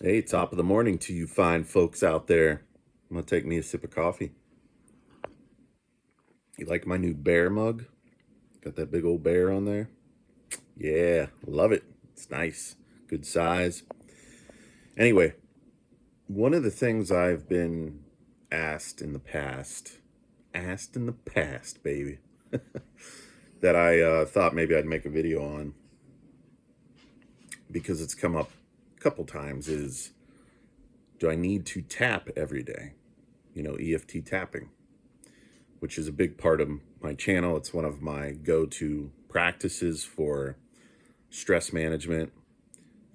Hey, top of the morning to you fine folks out there. I'm gonna take me a sip of coffee. You like my new bear mug? Got that big old bear on there? Yeah, love it. It's nice. Good size. Anyway, one of the things I've been asked in the past, baby, that I thought maybe I'd make a video on because it's come up a couple times is, do I need to tap every day? EFT tapping, which is a big part of my channel. It's one of my go-to practices for stress management,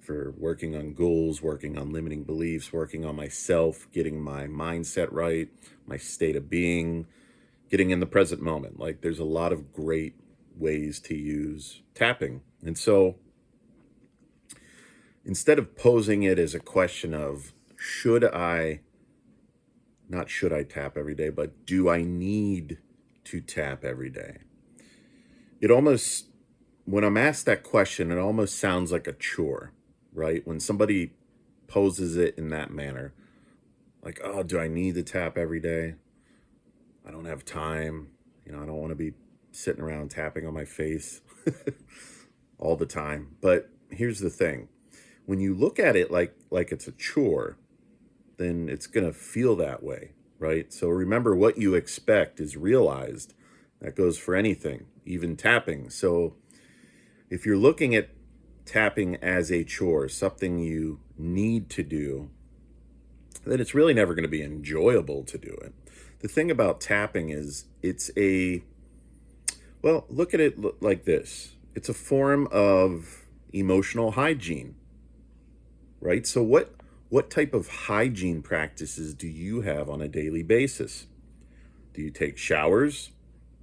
for working on goals, working on limiting beliefs, working on myself, getting my mindset right, my state of being, getting in the present moment. Like, there's a lot of great ways to use tapping. And so instead of posing it as a question of not should I tap every day, but do I need to tap every day? It almost, when I'm asked that question, it almost sounds like a chore, right? When somebody poses it in that manner, like, oh, do I need to tap every day? I don't have time. I don't want to be sitting around tapping on my face all the time. But here's the thing. When you look at it like it's a chore, then it's going to feel that way, right? So remember, what you expect is realized. That goes for anything, even tapping. So if you're looking at tapping as a chore, something you need to do, then it's really never going to be enjoyable to do it. The thing about tapping is look at it like this. It's a form of emotional hygiene, right? So what type of hygiene practices do you have on a daily basis? Do you take showers?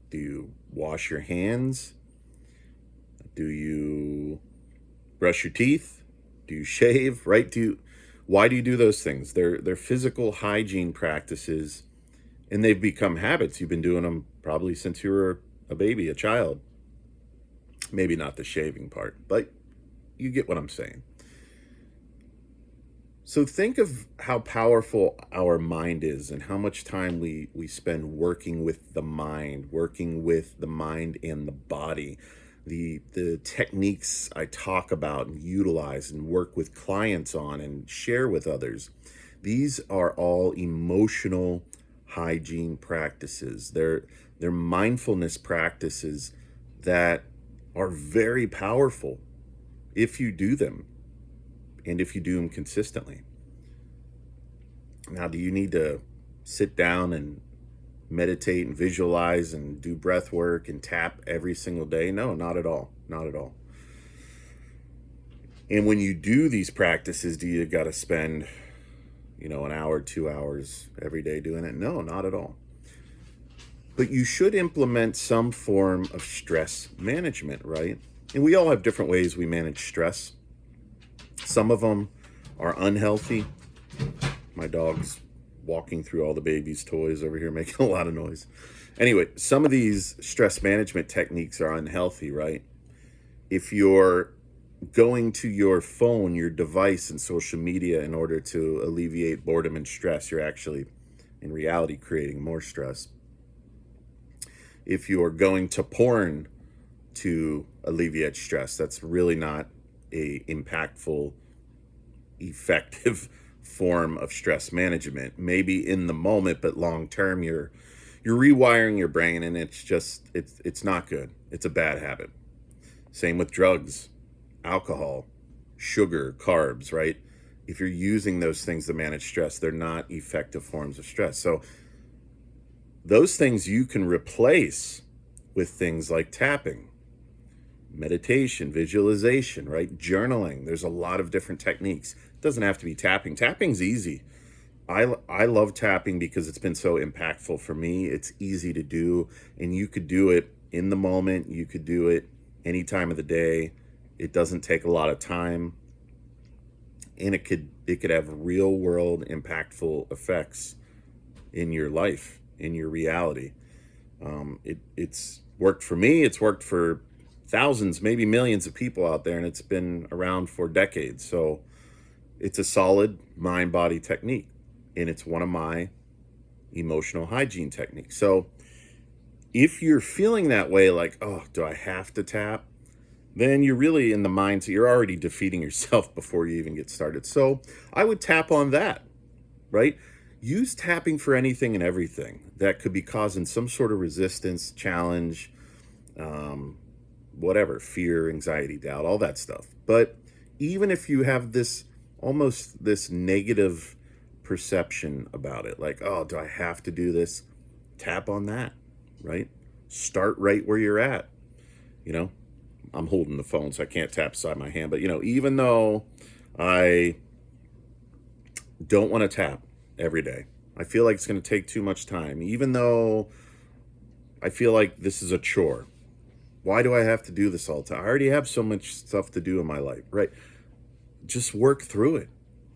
Do you wash your hands? Do you brush your teeth? Do you shave? Right? Why do you do those things? They're physical hygiene practices, and they've become habits. You've been doing them probably since you were a baby, a child. Maybe not the shaving part, but you get what I'm saying. So think of how powerful our mind is and how much time we spend working with the mind, and the body. The techniques I talk about and utilize and work with clients on and share with others. These are all emotional hygiene practices. They're mindfulness practices that are very powerful if you do them, and if you do them consistently. Now, do you need to sit down and meditate and visualize and do breath work and tap every single day? No, not at all. Not at all. And when you do these practices, do you got to spend, an hour, 2 hours every day doing it? No, not at all. But you should implement some form of stress management, right? And we all have different ways we manage stress. Some of them are unhealthy. My dog's walking through all the baby's toys over here, making a lot of noise. Anyway, some of these stress management techniques are unhealthy, right? If you're going to your phone, your device, and social media in order to alleviate boredom and stress, you're actually, in reality, creating more stress. If you're going to porn to alleviate stress, that's really not a impactful, effective form of stress management. Maybe in the moment, but long term, you're rewiring your brain, and it's not good. It's a bad habit. Same with drugs, alcohol, sugar, carbs, right? If you're using those things to manage stress, they're not effective forms of stress. So those things you can replace with things like tapping, meditation, visualization, right? Journaling. There's a lot of different techniques. It doesn't have to be tapping. Tapping's easy. I love tapping because it's been so impactful for me. It's easy to do, and you could do it in the moment. You could do it any time of the day. It doesn't take a lot of time, and it could have real world impactful effects in your life, in your reality. It's worked for me. It's worked for thousands, maybe millions of people out there, and it's been around for decades. So It's a solid mind-body technique, and it's one of my emotional hygiene techniques. So if you're feeling that way, like, oh, do I have to tap? Then you're really in the mindset, you're already defeating yourself before you even get started. So I would tap on that, right? Use tapping for anything and everything that could be causing some sort of resistance, challenge, um, whatever, fear, anxiety, doubt, all that stuff. But even if you have this almost this negative perception about it, like, oh, do I have to do this? Tap on that, right? Start right where you're at. You know, I'm holding the phone, so I can't tap beside my hand. But, even though I don't want to tap every day, I feel like it's going to take too much time. Even though I feel like this is a chore, why do I have to do this all the time? I already have so much stuff to do in my life, right? Just work through it.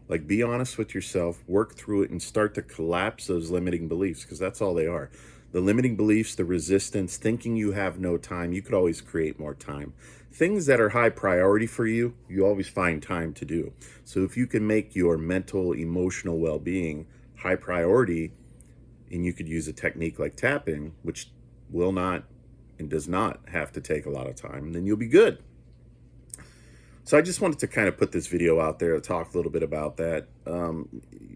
Like, be honest with yourself, work through it, and start to collapse those limiting beliefs, because that's all they are. The limiting beliefs, the resistance, thinking you have no time. You could always create more time. Things that are high priority for you, you always find time to do. So if you can make your mental, emotional well-being high priority, and you could use a technique like tapping, which will not and does not have to take a lot of time, then you'll be good. So I just wanted to kind of put this video out there to talk a little bit about that.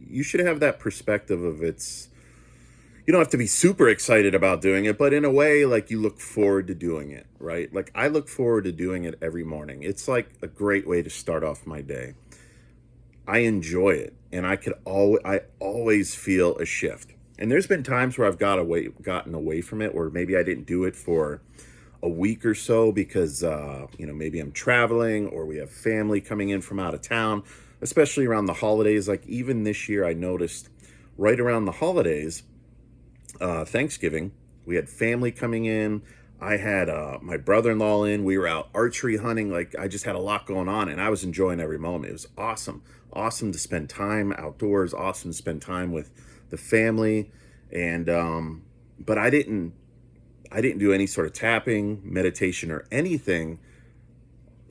You should have that perspective of you don't have to be super excited about doing it, but in a way, like, you look forward to doing it, right? Like, I look forward to doing it every morning. It's like a great way to start off my day. I enjoy it, and I always feel a shift. And there's been times where I've gotten away from it, or maybe I didn't do it for a week or so because maybe I'm traveling, or we have family coming in from out of town, especially around the holidays. Like, even this year, I noticed right around the holidays, Thanksgiving, we had family coming in. I had my brother-in-law in. We were out archery hunting. Like, I just had a lot going on, and I was enjoying every moment. It was awesome to spend time outdoors, awesome to spend time with the family. And but I didn't do any sort of tapping, meditation, or anything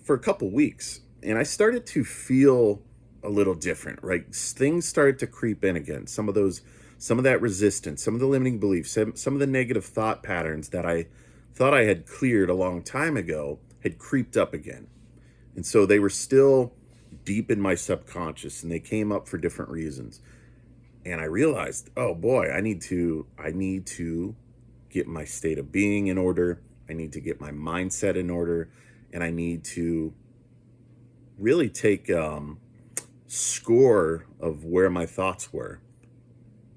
for a couple weeks. And I started to feel a little different, right? Things started to creep in again. Some of that resistance, some of the limiting beliefs, some of the negative thought patterns that I thought I had cleared a long time ago had creeped up again. And so they were still deep in my subconscious, and they came up for different reasons. And I realized, oh boy, I need to get my state of being in order. I need to get my mindset in order, and I need to really take score of where my thoughts were.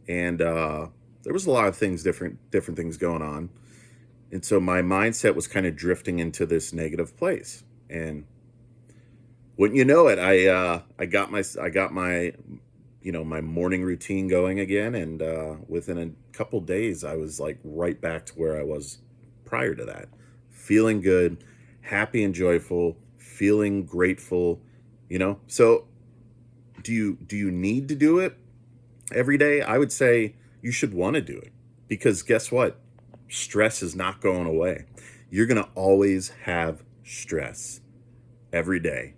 And there was a lot of things, different things going on. And so my mindset was kind of drifting into this negative place. And wouldn't you know it, I got my my morning routine going again, and within a couple days I was like right back to where I was prior to that. Feeling good, happy and joyful, feeling grateful. So do you need to do it every day? I would say you should want to do it, because guess what? Stress is not going away. You're going to always have stress every day.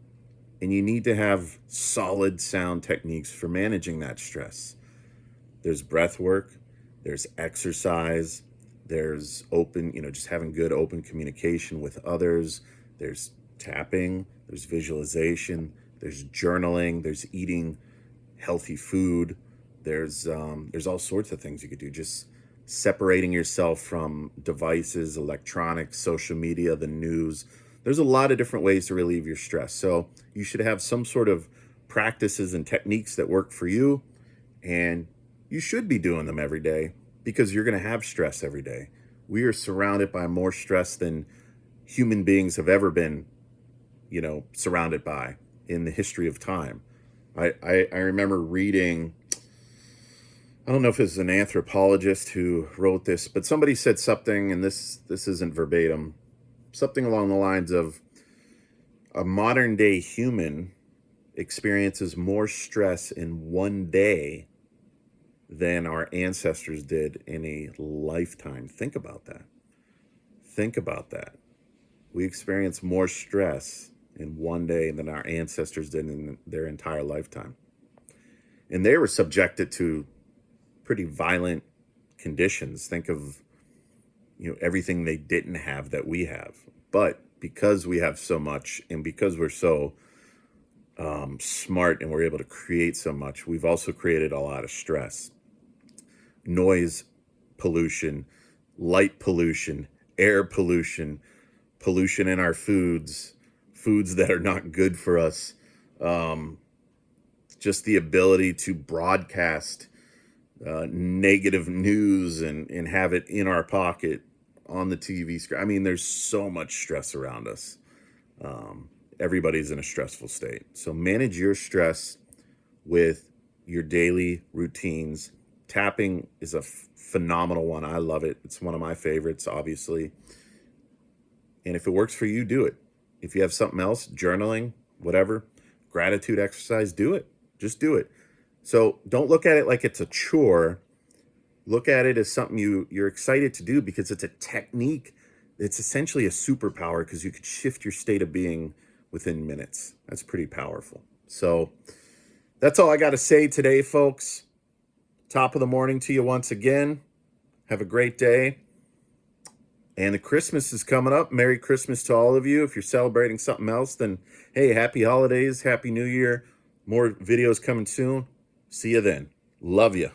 And you need to have solid, sound techniques for managing that stress. There's breath work, there's exercise, there's just having good open communication with others, there's tapping, there's visualization, there's journaling, there's eating healthy food, there's all sorts of things you could do. Just separating yourself from devices, electronics, social media, the news. There's a lot of different ways to relieve your stress. So you should have some sort of practices and techniques that work for you, and you should be doing them every day, because you're going to have stress every day. We are surrounded by more stress than human beings have ever been, surrounded by in the history of time. I remember reading, I don't know if it's an anthropologist who wrote this, but somebody said something, and this isn't verbatim, something along the lines of, a modern day human experiences more stress in one day than our ancestors did in a lifetime. Think about that. We experience more stress in one day than our ancestors did in their entire lifetime. And they were subjected to pretty violent conditions. Think of, everything they didn't have that we have. But because we have so much, and because we're so smart and we're able to create so much, we've also created a lot of stress. Noise pollution, light pollution, air pollution, pollution in our foods that are not good for us. Just the ability to broadcast negative news and have it in our pocket on the TV screen. I mean, there's so much stress around us. Everybody's in a stressful state. So manage your stress with your daily routines. Tapping is a phenomenal one. I love it. It's one of my favorites, obviously. And if it works for you, do it. If you have something else, journaling, whatever, gratitude exercise, do it. Just do it. So don't look at it like it's a chore. Look at it as something you're excited to do, because it's a technique. It's essentially a superpower, because you could shift your state of being within minutes. That's pretty powerful. So that's all I got to say today, folks. Top of the morning to you once again. Have a great day. And the Christmas is coming up. Merry Christmas to all of you. If you're celebrating something else, then hey, happy holidays, happy new year. More videos coming soon. See you then. Love you.